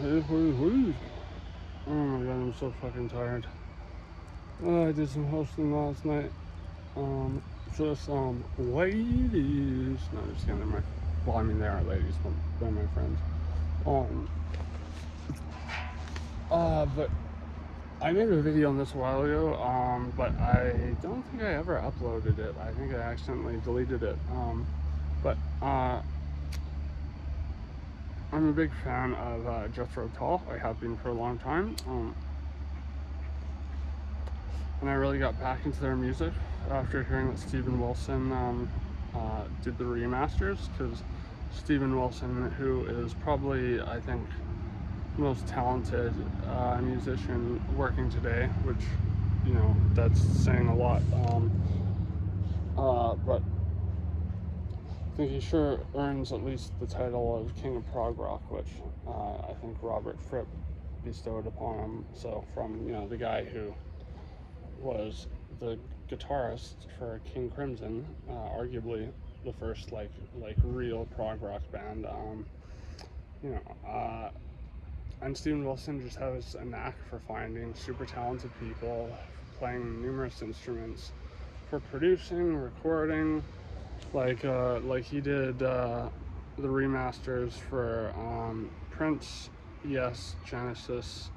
Oh my god, I'm so fucking tired. I did some hosting last night. Just ladies. No, just kidding. Well, I mean they are ladies, but they're my friends. But I made a video on this a while ago. But I don't think I ever uploaded it. I think I accidentally deleted it. But I'm a big fan of Jethro Tull. I have been for a long time. And I really got back into their music after hearing that Steven Wilson did the remasters, because Steven Wilson, who is probably, I think, the most talented musician working today, which, you know, that's saying a lot, but I think he sure earns at least the title of King of Prog Rock, which I think Robert Fripp bestowed upon him. So from, you know, the guy who was the guitarist for King Crimson, arguably the first like real prog rock band, you know, and Steven Wilson just has a knack for finding super talented people, playing numerous instruments, for producing, recording, like he did the remasters for Prince, Yes, Genesis,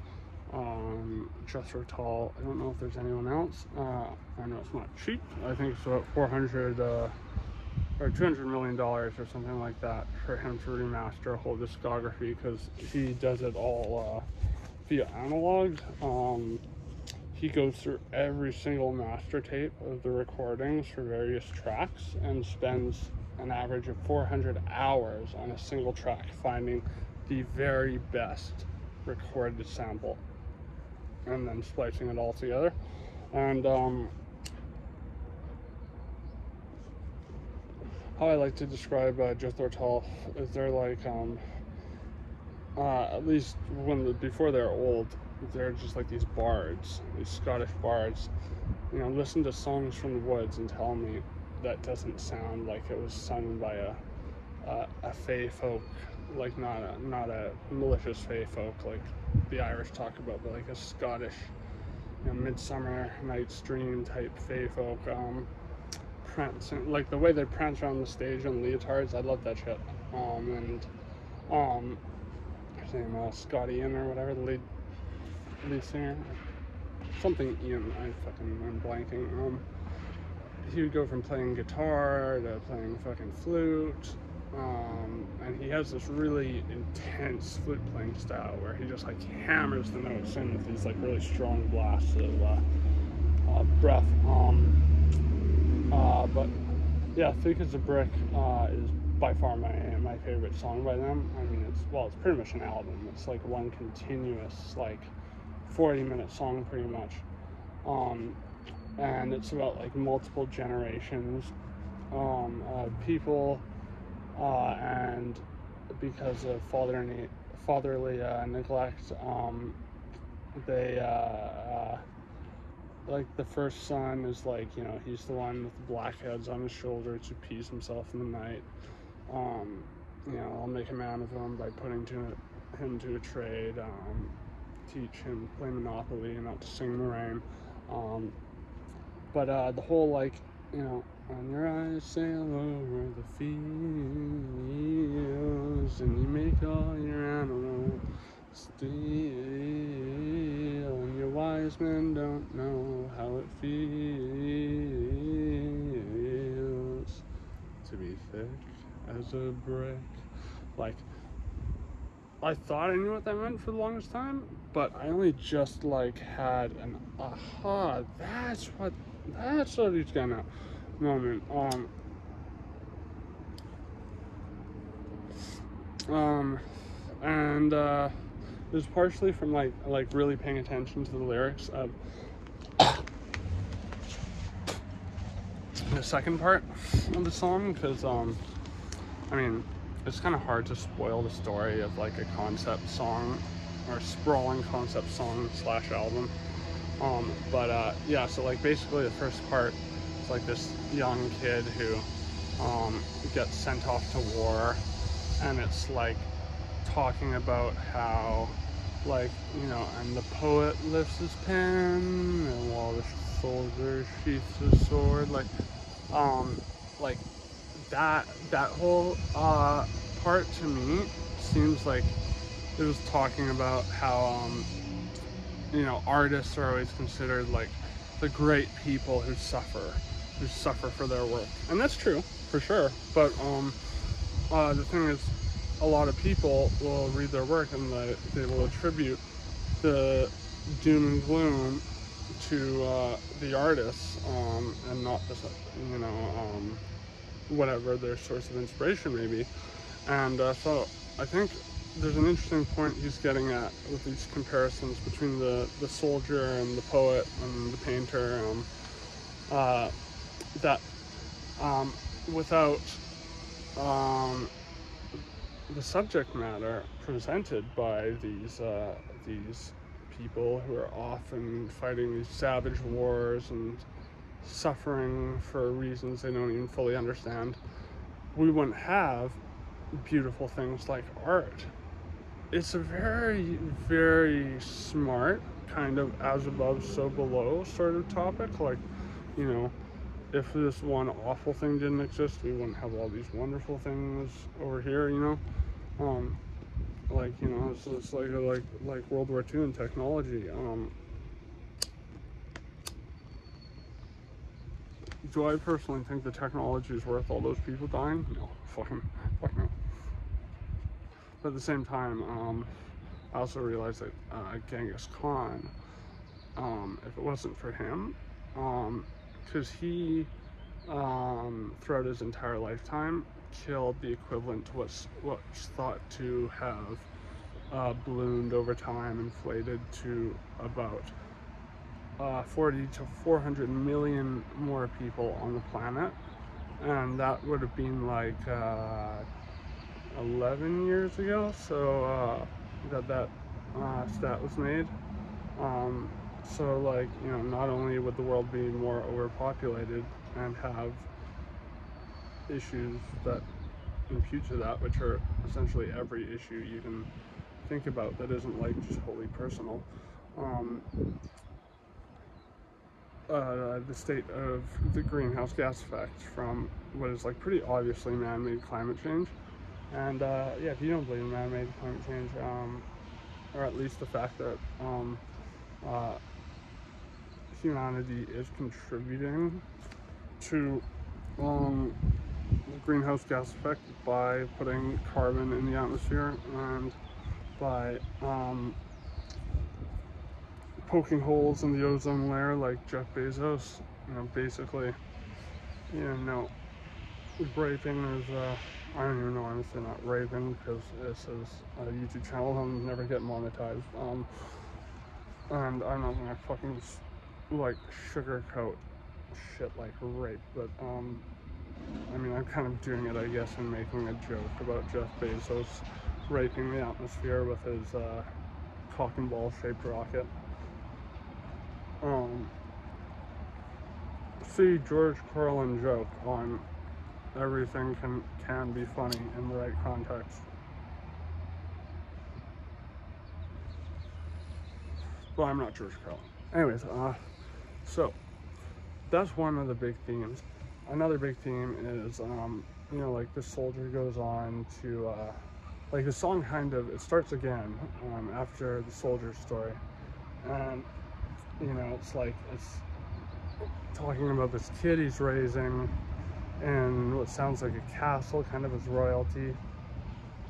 Jethro Tull. I don't know if there's anyone else. I know it's not cheap. I think it's about $400 or $200 million or something like that for him to remaster a whole discography, because he does it all via analog. He goes through every single master tape of the recordings for various tracks and spends an average of 400 hours on a single track finding the very best recorded sample and then splicing it all together. And how I like to describe Jethro Tull is they're like, at least before they're old, they're just like these bards, these Scottish bards. You know, listen to Songs from the Woods and tell me that doesn't sound like it was sung by a fae folk, like not a malicious fae folk like the Irish talk about, but like a Scottish, you know, Midsummer Night's Dream type fae folk, prancing, like the way they prance around the stage on leotards. I love that shit. And his name Scot Ian or whatever, the lead singer, something Ian, I'm blanking. He would go from playing guitar to playing fucking flute, and he has this really intense flute playing style where he just like hammers the notes in with these like really strong blasts of breath. But yeah, Thick as a Brick is by far my favorite song by them. I mean, it's pretty much an album. It's like one continuous like 40-minute song pretty much, and it's about like multiple generations of people, and because of fatherly neglect, they like the first son is like, you know, he's the one with the blackheads on his shoulder to appease himself in the night. You know, I'll make a man of him by putting him to a trade, teach him to play Monopoly and not to sing in the rain. But the whole, like, you know, on your eyes sail over the fields and you make all your animals steal, and your wise men don't know how it feels to be thick as a brick. Like, I thought I knew what that meant for the longest time, but I only just like had an aha, that's what he's gonna moment. And it was partially from like really paying attention to the lyrics of the second part of the song, because I mean, it's kind of hard to spoil the story of like a concept song or sprawling concept song / album. But yeah, so like basically the first part is like this young kid who gets sent off to war, and it's like talking about how, like, you know, and the poet lifts his pen, and while the soldier sheaths his sword, like that whole part to me seems like it was talking about how you know, artists are always considered like the great people who suffer for their work, and that's true for sure. But the thing is, a lot of people will read their work and they will attribute the doom and gloom to the artists, and not just, you know, whatever their source of inspiration may be. And so I think there's an interesting point he's getting at with these comparisons between the soldier and the poet and the painter, that without the subject matter presented by these people who are often fighting these savage wars and suffering for reasons they don't even fully understand, we wouldn't have beautiful things like art. It's a very, very smart kind of as above, so below sort of topic. Like, you know, if this one awful thing didn't exist, we wouldn't have all these wonderful things over here, you know. Like, you know, it's like World War II and technology. Do I personally think the technology is worth all those people dying? No, fuck no. But at the same time, I also realized that Genghis Khan, if it wasn't for him, because he, throughout his entire lifetime, killed the equivalent to what's thought to have ballooned over time, inflated to about 40 to 400 million more people on the planet. And that would have been like 11 years ago, so that stat was made. So, like, you know, not only would the world be more overpopulated and have issues that impute to that, which are essentially every issue you can think about that isn't like just wholly personal, the state of the greenhouse gas effect from what is like pretty obviously man-made climate change. And yeah, if you don't believe in man-made climate change, or at least the fact that humanity is contributing to the greenhouse gas effect by putting carbon in the atmosphere and by poking holes in the ozone layer, like Jeff Bezos, you know, basically, you know, raping is, I don't even know, honestly, not raping, because this is a YouTube channel, I'll never get monetized, and I'm not gonna fucking, like, sugarcoat shit like rape, but, I mean, I'm kind of doing it, I guess, and making a joke about Jeff Bezos raping the atmosphere with his, cock and ball shaped rocket. See George Carlin joke on everything can be funny in the right context. Well, I'm not George Carlin. Anyways, so that's one of the big themes. Another big theme is, you know, like the soldier goes on to, like the song kind of, it starts again after the soldier story. And, you know, it's like, it's talking about this kid he's raising in what sounds like a castle, kind of as royalty.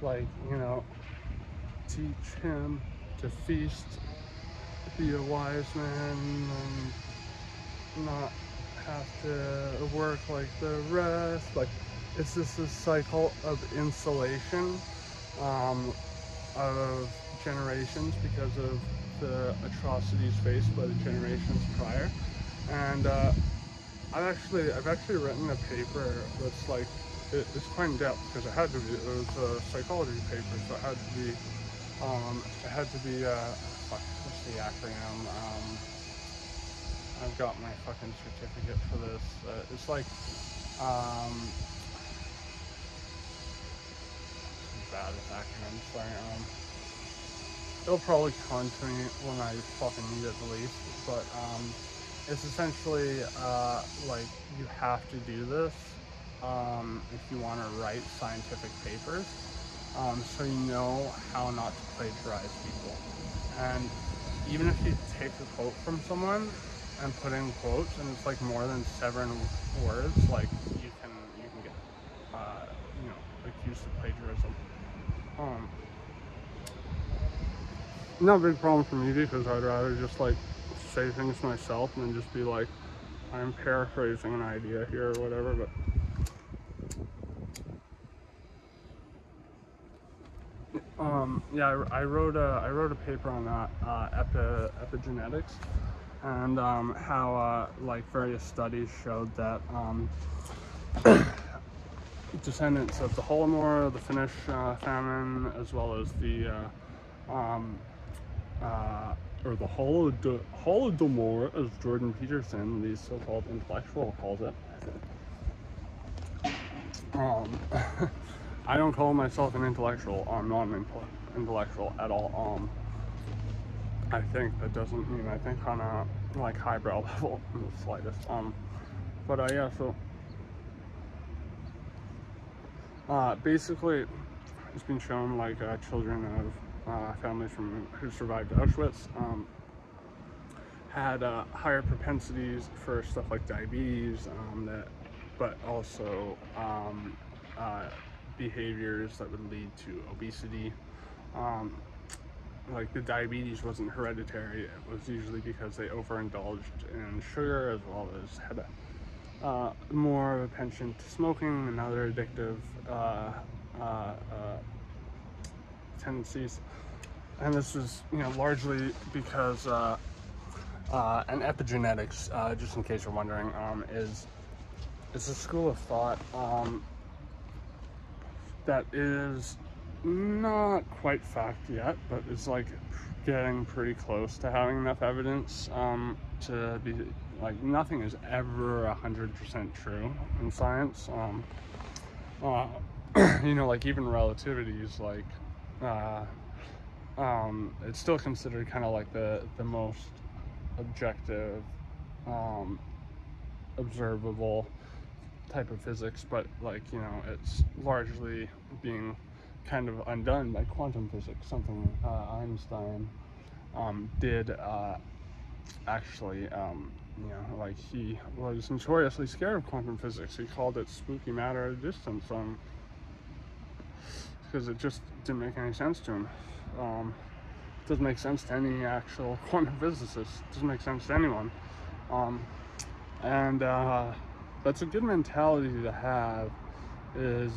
Like, you know, teach him to feast, be a wise man, and not have to work like the rest. Like, it's just this cycle of insulation of generations because of the atrocities faced by the generations prior. And I've actually written a paper that's like, it's quite in depth because it had to be, it was a psychology paper, so it had to be fuck, what's the acronym? I've got my fucking certificate for this. It's like bad with acronyms. Sorry. It'll probably come to me when I fucking need it the least, but it's essentially like you have to do this if you want to write scientific papers, so you know how not to plagiarize people. And even if you take a quote from someone and put in quotes and it's like more than 7 words, like you can get accused of plagiarism. Not a big problem for me because I'd rather just like say things myself and then just be like, I'm paraphrasing an idea here or whatever. But yeah, I wrote a paper on that, epigenetics, and how like various studies showed that descendants of the Holodomor, the Finnish famine, as well as the or the Holodomor, as Jordan Peterson, the so-called intellectual, calls it. I don't call myself an intellectual. I'm not an intellectual at all. I think that doesn't mean I think on a like highbrow level in the slightest. But yeah, so basically, it's been shown like children of families who survived Auschwitz had higher propensities for stuff like diabetes, but also behaviors that would lead to obesity. Like the diabetes wasn't hereditary; it was usually because they overindulged in sugar, as well as had more of a penchant to smoking and other addictive tendencies. And this was, largely because and epigenetics, just in case you're wondering, it's a school of thought that is not quite fact yet, but it's like getting pretty close to having enough evidence to be like, nothing is ever 100% true in science. Like even relativity is like it's still considered kind of like the most objective observable type of physics, but like it's largely being kind of undone by quantum physics, something Einstein did actually like he was notoriously scared of quantum physics. He called it spooky matter at a distance because it just didn't make any sense to him. It doesn't make sense to any actual quantum physicist. It doesn't make sense to anyone. And that's a good mentality to have, is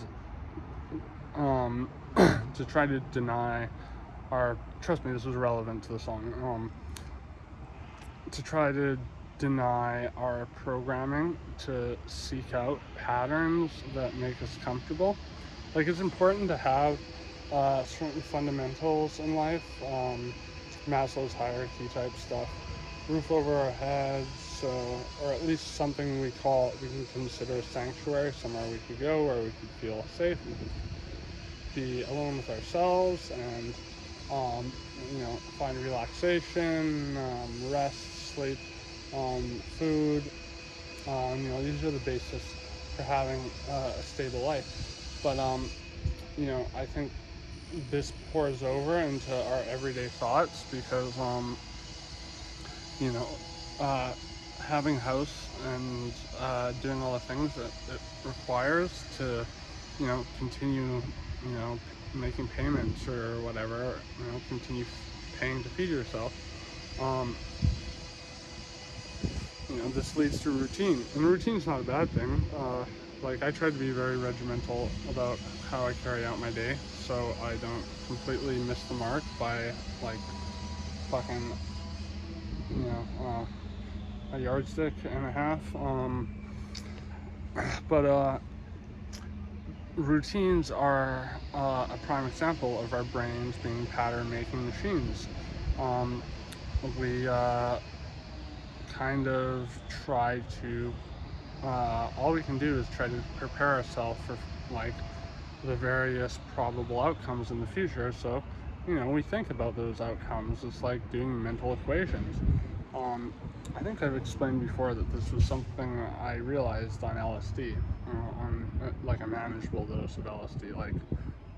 to try to deny our, trust me, this is relevant to the song, to try to deny our programming to seek out patterns that make us comfortable. Like, it's important to have certain fundamentals in life, Maslow's hierarchy type stuff, roof over our heads, or at least something we can consider a sanctuary, somewhere we could go where we could feel safe, we could be alone with ourselves and find relaxation, rest, sleep, food. These are the basis for having a stable life. But I think this pours over into our everyday thoughts because having a house and doing all the things that it requires to continue making payments or whatever, continue paying to feed yourself, this leads to routine, and routine's not a bad thing. Like, I try to be very regimental about how I carry out my day, so I don't completely miss the mark by like fucking a yardstick and a half. But routines are a prime example of our brains being pattern-making machines. We kind of try to, all we can do is try to prepare ourselves for like the various probable outcomes in the future. So, you know, we think about those outcomes. It's like doing mental equations. I think I've explained before that this was something I realized on LSD, on like a manageable dose of LSD. Like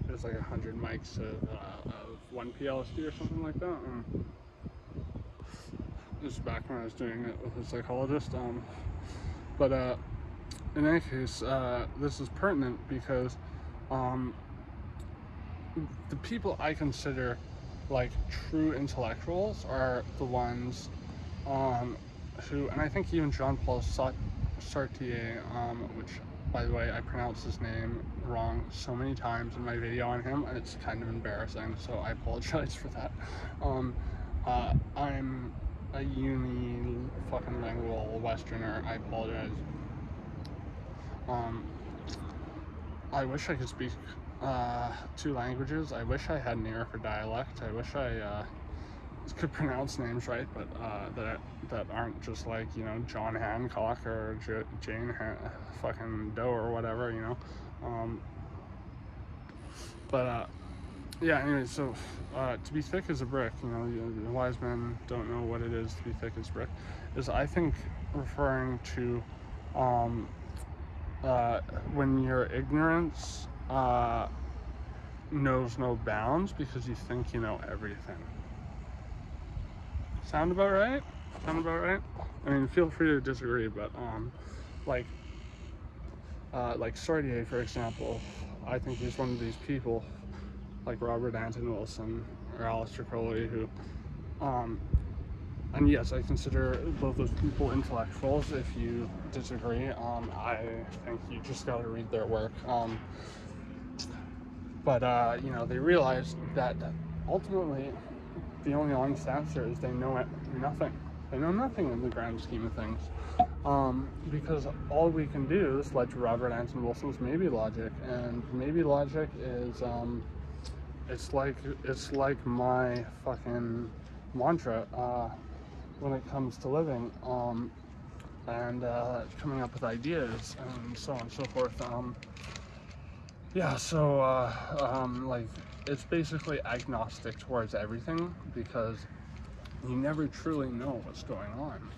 there's like 100 mics of 1p LSD or something like that. This is back when I was doing it with a psychologist. But in any case, this is pertinent because the people I consider like true intellectuals are the ones who, and I think even Jean-Paul Sartre, which, by the way, I pronounce his name wrong so many times in my video on him, and it's kind of embarrassing, so I apologize for that. I'm a fucking lingual Westerner. I apologize. I wish I could speak 2 languages. I wish I had an ear for dialect. I wish I could pronounce names right, but that aren't just like, you know, John Hancock or Jane fucking Doe or whatever, you know. Yeah, anyway, so to be thick as a brick, you know, the wise men don't know what it is to be thick as brick, is I think referring to when your ignorance knows no bounds because you think you know everything. Sound about right? Sound about right? I mean, feel free to disagree, but like Sartre, for example, I think he's one of these people, like Robert Anton Wilson or Aleister Crowley, who, and yes, I consider both those people intellectuals. If you disagree, I think you just gotta read their work. But you know, they realized that ultimately the only honest answer is they know nothing. They know nothing in the grand scheme of things. Because all we can do, this led to Robert Anton Wilson's maybe logic, and maybe logic is, it's like my fucking mantra when it comes to living, and coming up with ideas and so on and so forth. Yeah, so like it's basically agnostic towards everything because you never truly know what's going on.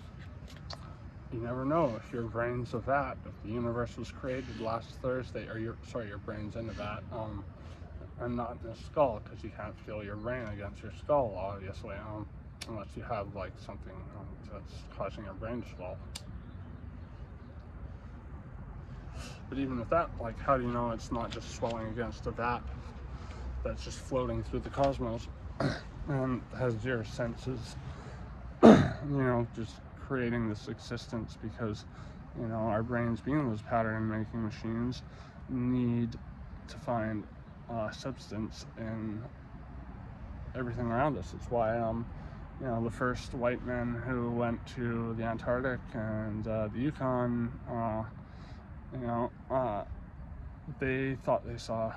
You never know if your brain's a vat. If the universe was created last Thursday, or your brain's in a vat, and not in a skull, because you can't feel your brain against your skull, obviously, unless you have like something that's causing your brain to swell. But even with that, like, how do you know it's not just swelling against a vat that's just floating through the cosmos and has zero senses, you know, just creating this existence? Because, you know, our brains, being those pattern making machines, need to find substance in everything around us. It's why you know, the first white men who went to the Antarctic and the Yukon, you know, they thought they saw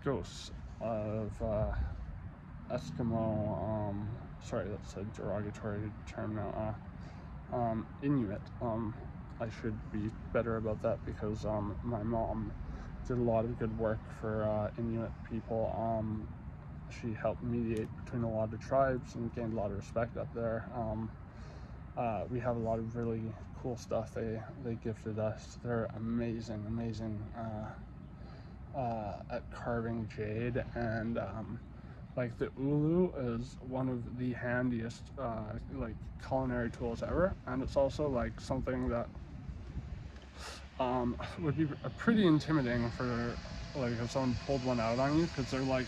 ghosts of Eskimo, sorry, that's a derogatory term now, Inuit. I should be better about that because my mom did a lot of good work for Inuit people. She helped mediate between a lot of tribes and gained a lot of respect up there. We have a lot of really cool stuff they gifted us. They're amazing at carving jade, and like the ulu is one of the handiest like culinary tools ever, and it's also like something that would be pretty intimidating for like if someone pulled one out on you, because they're like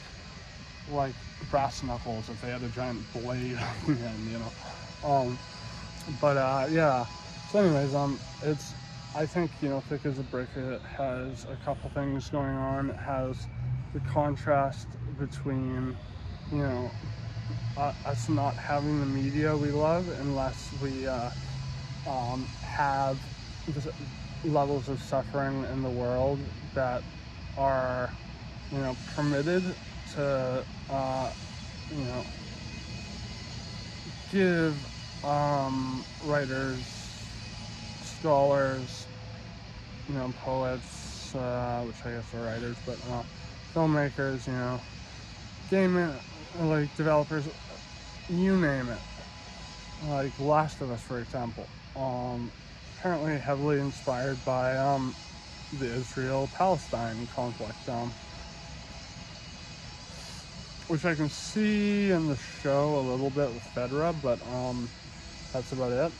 brass knuckles if they had a giant blade on the end, you know. Yeah, so anyways, it's, I think, you know, thick as a brick, it has a couple things going on. It has the contrast between, you know, us not having the media we love unless we have levels of suffering in the world that are, you know, permitted to, you know, give writers, scholars, you know, poets, which I guess are writers, but filmmakers, you know, game like developers, you name it. Like Last of Us, for example, apparently heavily inspired by the Israel-Palestine conflict, which I can see in the show a little bit with Fedra, but that's about it.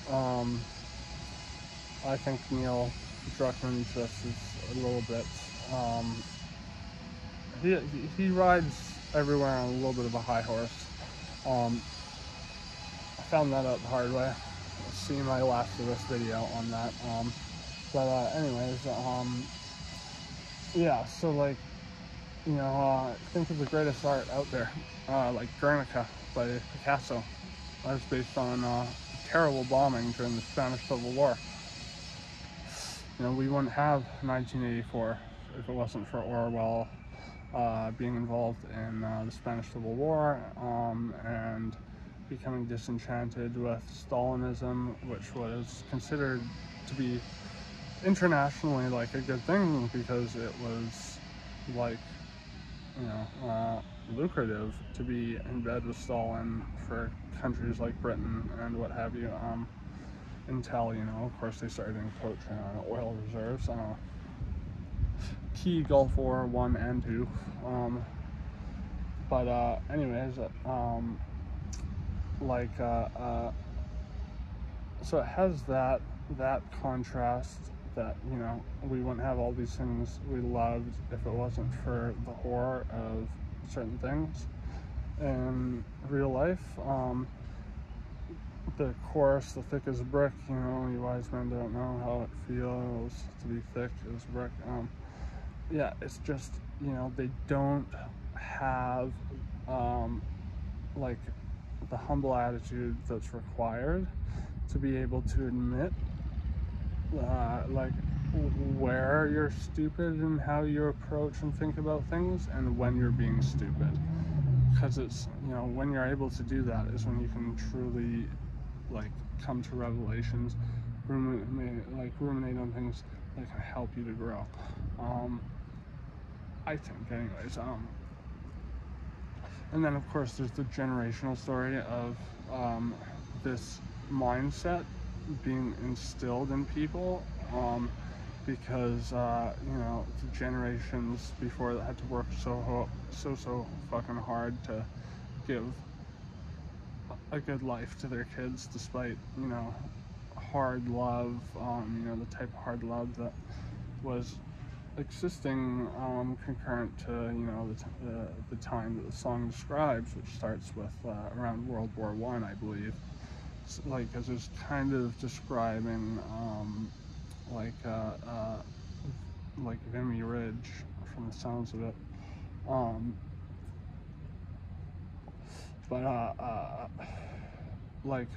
I think Neil Druckmann just is a little bit, he rides everywhere on a little bit of a high horse. I found that out the hard way. See my Last of Us video on that. Anyways, yeah, so like, you know, think of the greatest art out there, like Guernica by Picasso. That was based on terrible bombing during the Spanish Civil War. You know, we wouldn't have 1984 if it wasn't for Orwell being involved in the Spanish Civil War and becoming disenchanted with Stalinism, which was considered to be internationally like a good thing because it was like, you know, lucrative to be in bed with Stalin for countries like Britain and what have you, until, you know, of course they started encroaching on oil reserves, key Gulf War 1 and 2, anyways, so it has that contrast that, you know, we wouldn't have all these things we loved if it wasn't for the horror of certain things in real life. The chorus, the thick as a brick, you know, you wise men don't know how it feels to be thick as a brick. Yeah, it's just, you know, they don't have like the humble attitude that's required to be able to admit like where you're stupid and how you approach and think about things and when you're being stupid, because it's, you know, when you're able to do that is when you can truly like come to revelations, ruminate on things that can help you to grow, I think, anyways. And then of course there's the generational story of this mindset being instilled in people, because you know, the generations before that had to work so fucking hard to give a good life to their kids, despite, you know, hard love, you know, the type of hard love that was existing concurrent to, you know, the time that the song describes, which starts with around World War I, I believe. So, like, as it's kind of describing like Vimy Ridge from the sounds of it, like,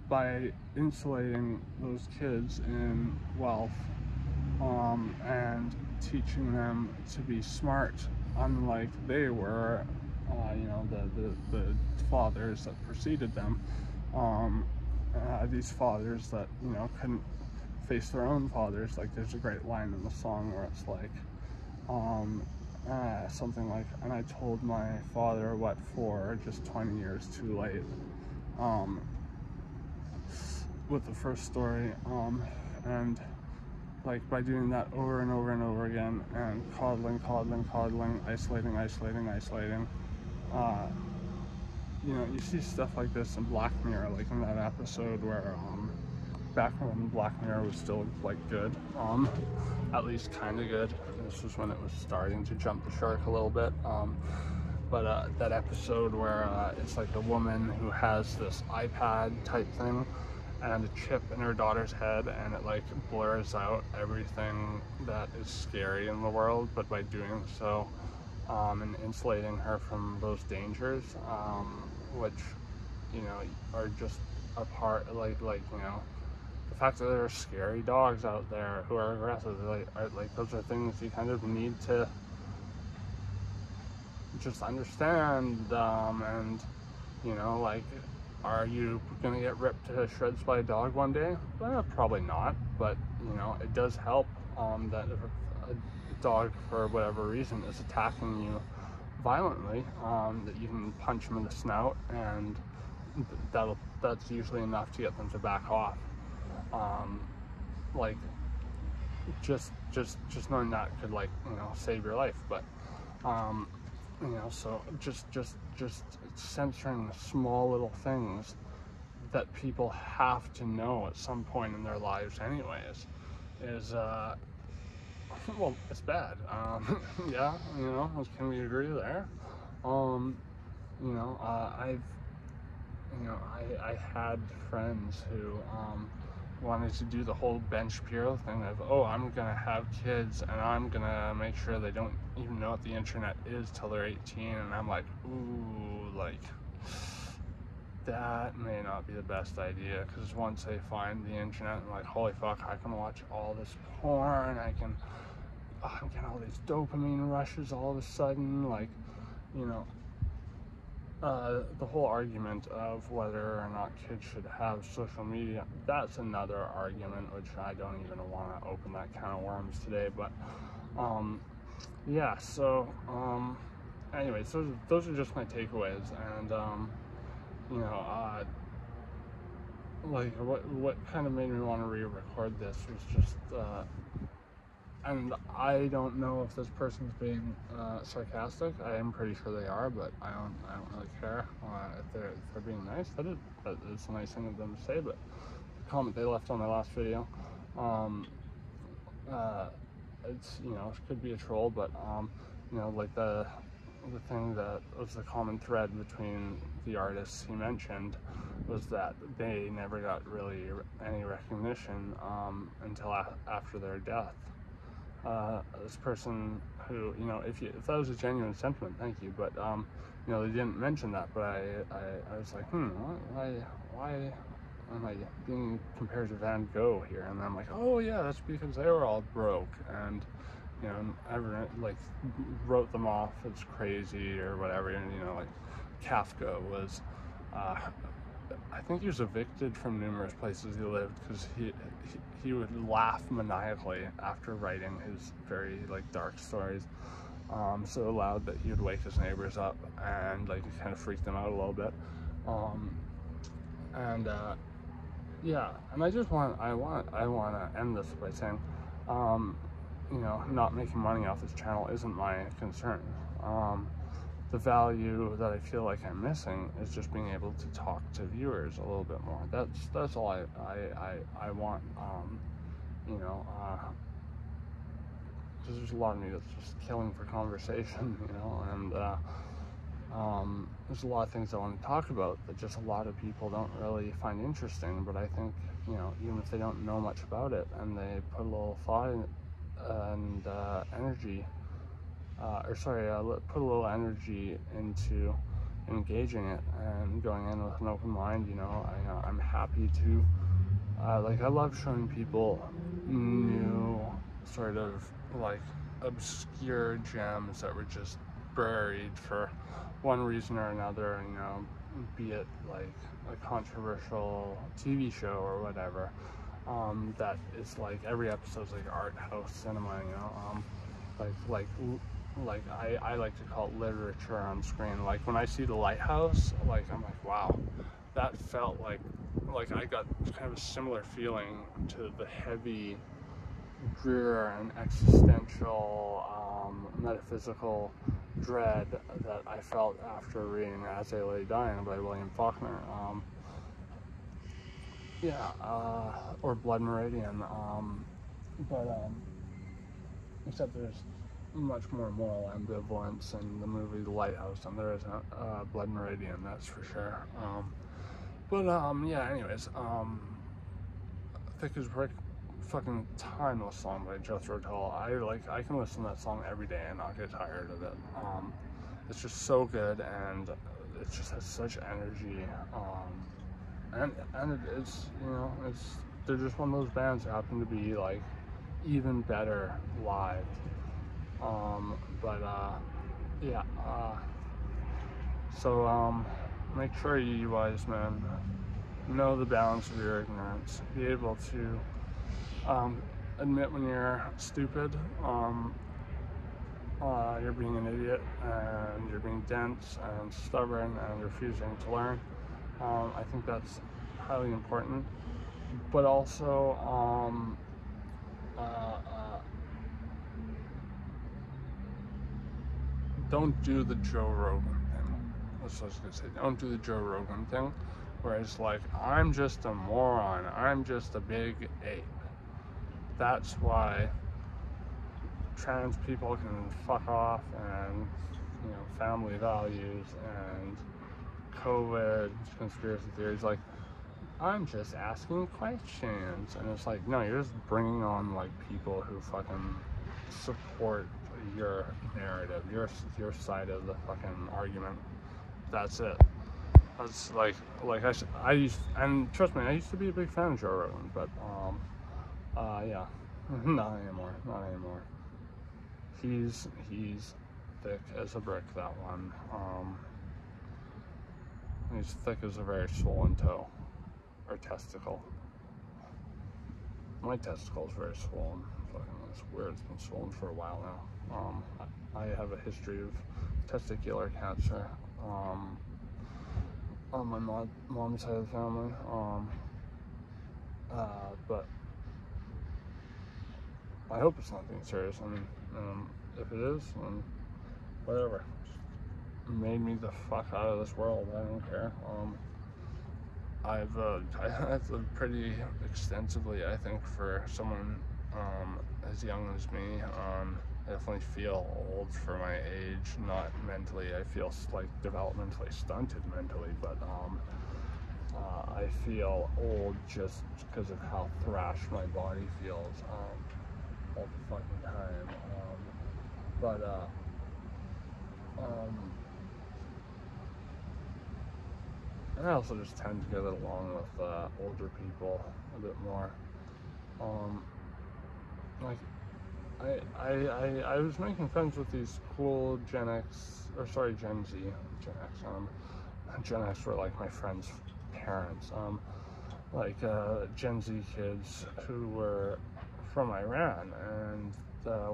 by insulating those kids in wealth, and teaching them to be smart, unlike they were, you know, the fathers that preceded them, these fathers that, you know, couldn't face their own fathers. Like, there's a great line in the song where it's like, something like, and I told my father what for, just 20 years too late, with the first story, and like, by doing that over and over and over again, and coddling, isolating, you know, you see stuff like this in Black Mirror, like in that episode where, back when Black Mirror was still, like, good, at least kind of good. This was when it was starting to jump the shark a little bit, that episode where it's like a woman who has this iPad type thing and a chip in her daughter's head, and it like blurs out everything that is scary in the world, but by doing so, and insulating her from those dangers, which, you know, are just a part, like, you know, the fact that there are scary dogs out there who are aggressive, those are things you kind of need to just understand, and, you know, like, are you gonna get ripped to shreds by a dog one day? Well, probably not, but, you know, it does help, that dog, for whatever reason, is attacking you violently, that you can punch them in the snout, and that's usually enough to get them to back off. Like just knowing that could, like, you know, save your life. But you know, so just censoring the small little things that people have to know at some point in their lives anyways is well, it's bad. Yeah, you know, can we agree there? You know, I had friends who wanted to do the whole Ben Shapiro thing of, oh, I'm gonna have kids and I'm gonna make sure they don't even know what the internet is till they're 18, and I'm like, ooh, like, that may not be the best idea, because once they find the internet and like, holy fuck, I can watch all this porn, I'm getting all these dopamine rushes all of a sudden, like, you know, the whole argument of whether or not kids should have social media, that's another argument, which I don't even want to open that can of worms today. But yeah, so anyways, those are just my takeaways. And you know, like what kind of made me want to re-record this was just and I don't know if this person's being sarcastic. I am pretty sure they are, but I don't really care if they're being nice. That is a nice thing of them to say. But the comment they left on my last video, it's, you know, it could be a troll, but you know, like the thing that was the common thread between the artists he mentioned was that they never got really any recognition until after their death. This person who, you know, if that was a genuine sentiment, thank you, but you know, they didn't mention that. But I was like, why am I being compared to Van Gogh here? And I'm like, oh yeah, that's because they were all broke, and you know, everyone like wrote them off as crazy or whatever. And you know, like Kafka was, I think he was evicted from numerous places he lived because he would laugh maniacally after writing his very like dark stories, so loud that he would wake his neighbors up and like kind of freak them out a little bit. And yeah, and I want to end this by saying, you know, not making money off this channel isn't my concern. The value that I feel like I'm missing is just being able to talk to viewers a little bit more. That's all I want. You know, because there's a lot of me that's just killing for conversation, you know, and there's a lot of things I want to talk about that just a lot of people don't really find interesting. But I think, you know, even if they don't know much about it and they put a little thought in it and energy, put a little energy into engaging it and going in with an open mind, you know, I'm happy to, like, I love showing people new sort of like obscure gems that were just buried for one reason or another, you know, be it like a controversial TV show or whatever, that is like every episode's like art house cinema, you know, like I like to call it literature on screen. Like when I see The Lighthouse, like I'm like, wow, that felt like I got kind of a similar feeling to the heavy, drear and existential, metaphysical dread that I felt after reading As I Lay Dying by William Faulkner. Yeah, or Blood Meridian, but except there's much more moral ambivalence in the movie The Lighthouse than there is in Blood Meridian, that's for sure. Yeah, anyways, Thick as Brick, fucking timeless song by Jethro Tull. I can listen to that song every day and not get tired of it. It's just so good, and it just has such energy, and it's, you know, they're just one of those bands that happen to be like even better live. Yeah, so make sure you wise men know the balance of your ignorance, be able to admit when you're stupid, you're being an idiot, and you're being dense and stubborn and refusing to learn. I think that's highly important. But also, don't do the Joe Rogan thing. That's what I was gonna say. Don't do the Joe Rogan thing, where it's like, I'm just a moron. I'm just a big ape. That's why trans people can fuck off, and family values and COVID conspiracy theories. Like, I'm just asking questions, and it's like, no, you're just bringing on like people who fucking support your narrative, your side of the fucking argument. That's it. That's like I used, and trust me, I used to be a big fan of Joe Rogan, but yeah, not anymore. He's thick as a brick, that one. He's thick as a very swollen toe or testicle. My testicle is very swollen. Fucking, it's weird. It's been swollen for a while now. I have a history of testicular cancer on my mom's side of the family. But I hope it's nothing serious. I mean, if it is, then whatever. It made me the fuck out of this world. I don't care. I've lived pretty extensively, I think, for someone as young as me. I definitely feel old for my age, not mentally. I feel like developmentally stunted mentally, but I feel old just because of how thrashed my body feels all the fucking time. And I also just tend to get along with older people a bit more. Like, I was making friends with these cool Gen Z. Gen X were like my friends' parents. Like Gen Z kids who were from Iran, and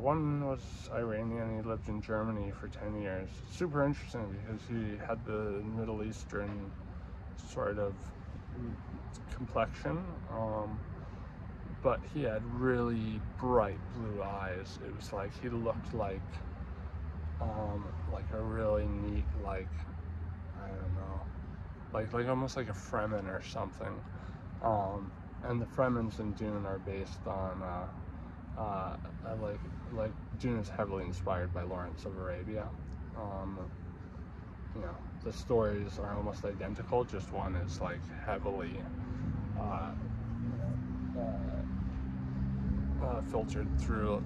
one was Iranian. He lived in Germany for 10 years. Super interesting because he had the Middle Eastern sort of complexion, but he had really bright blue eyes. It was like he looked like a really neat, like, I don't know, like almost like a Fremen or something. And the Fremens in Dune are based on like Dune is heavily inspired by Lawrence of Arabia. The stories are almost identical, just one is like heavily filtered through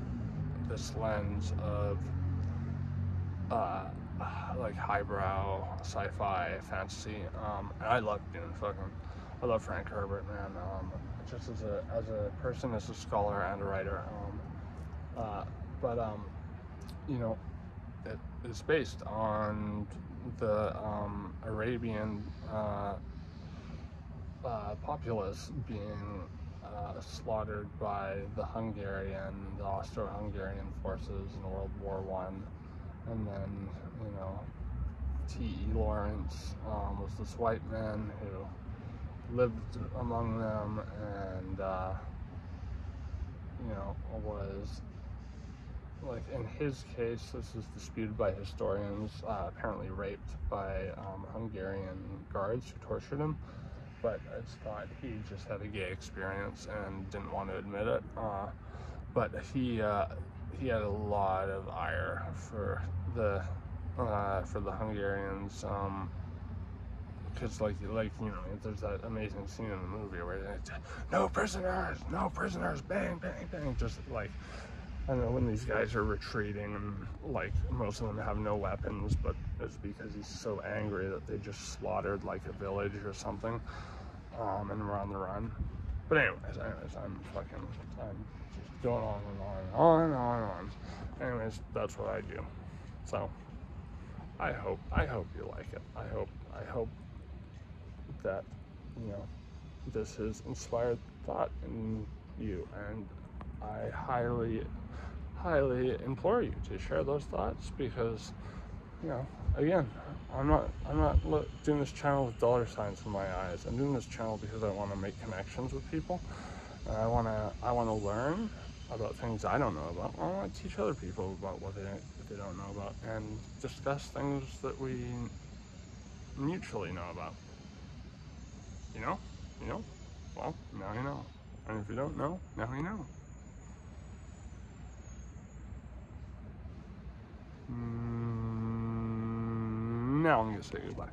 this lens of like highbrow sci-fi fantasy. And I love Dune. I love Frank Herbert, man. Just as a person, as a scholar and a writer. It is based on the Arabian populace being slaughtered by the Austro-Hungarian forces in World War I, and then T.E. Lawrence was this white man who lived among them and was, like, in his case, this is disputed by historians, apparently raped by Hungarian guards who tortured him, but it's thought he just had a gay experience and didn't want to admit it. But he had a lot of ire for the Hungarians, because there's that amazing scene in the movie where it's no prisoners, bang, bang, bang, just like, I don't know, when these guys are retreating and like most of them have no weapons, but it's because he's so angry that they just slaughtered like a village or something, and we're on the run. But anyways, I'm just going on and on and on and on. Anyways, that's what I do. So I hope you like it. I hope that this has inspired thought in you, and I highly highly implore you to share those thoughts, because, you know, again, I'm not doing this channel with dollar signs in my eyes. I'm doing this channel because I want to make connections with people, and I want to learn about things I don't know about. I want to teach other people about what they don't know about, and discuss things that we mutually know about. You know? You know? Well, now you know. And if you don't know, now you know. Now I'm going to say goodbye.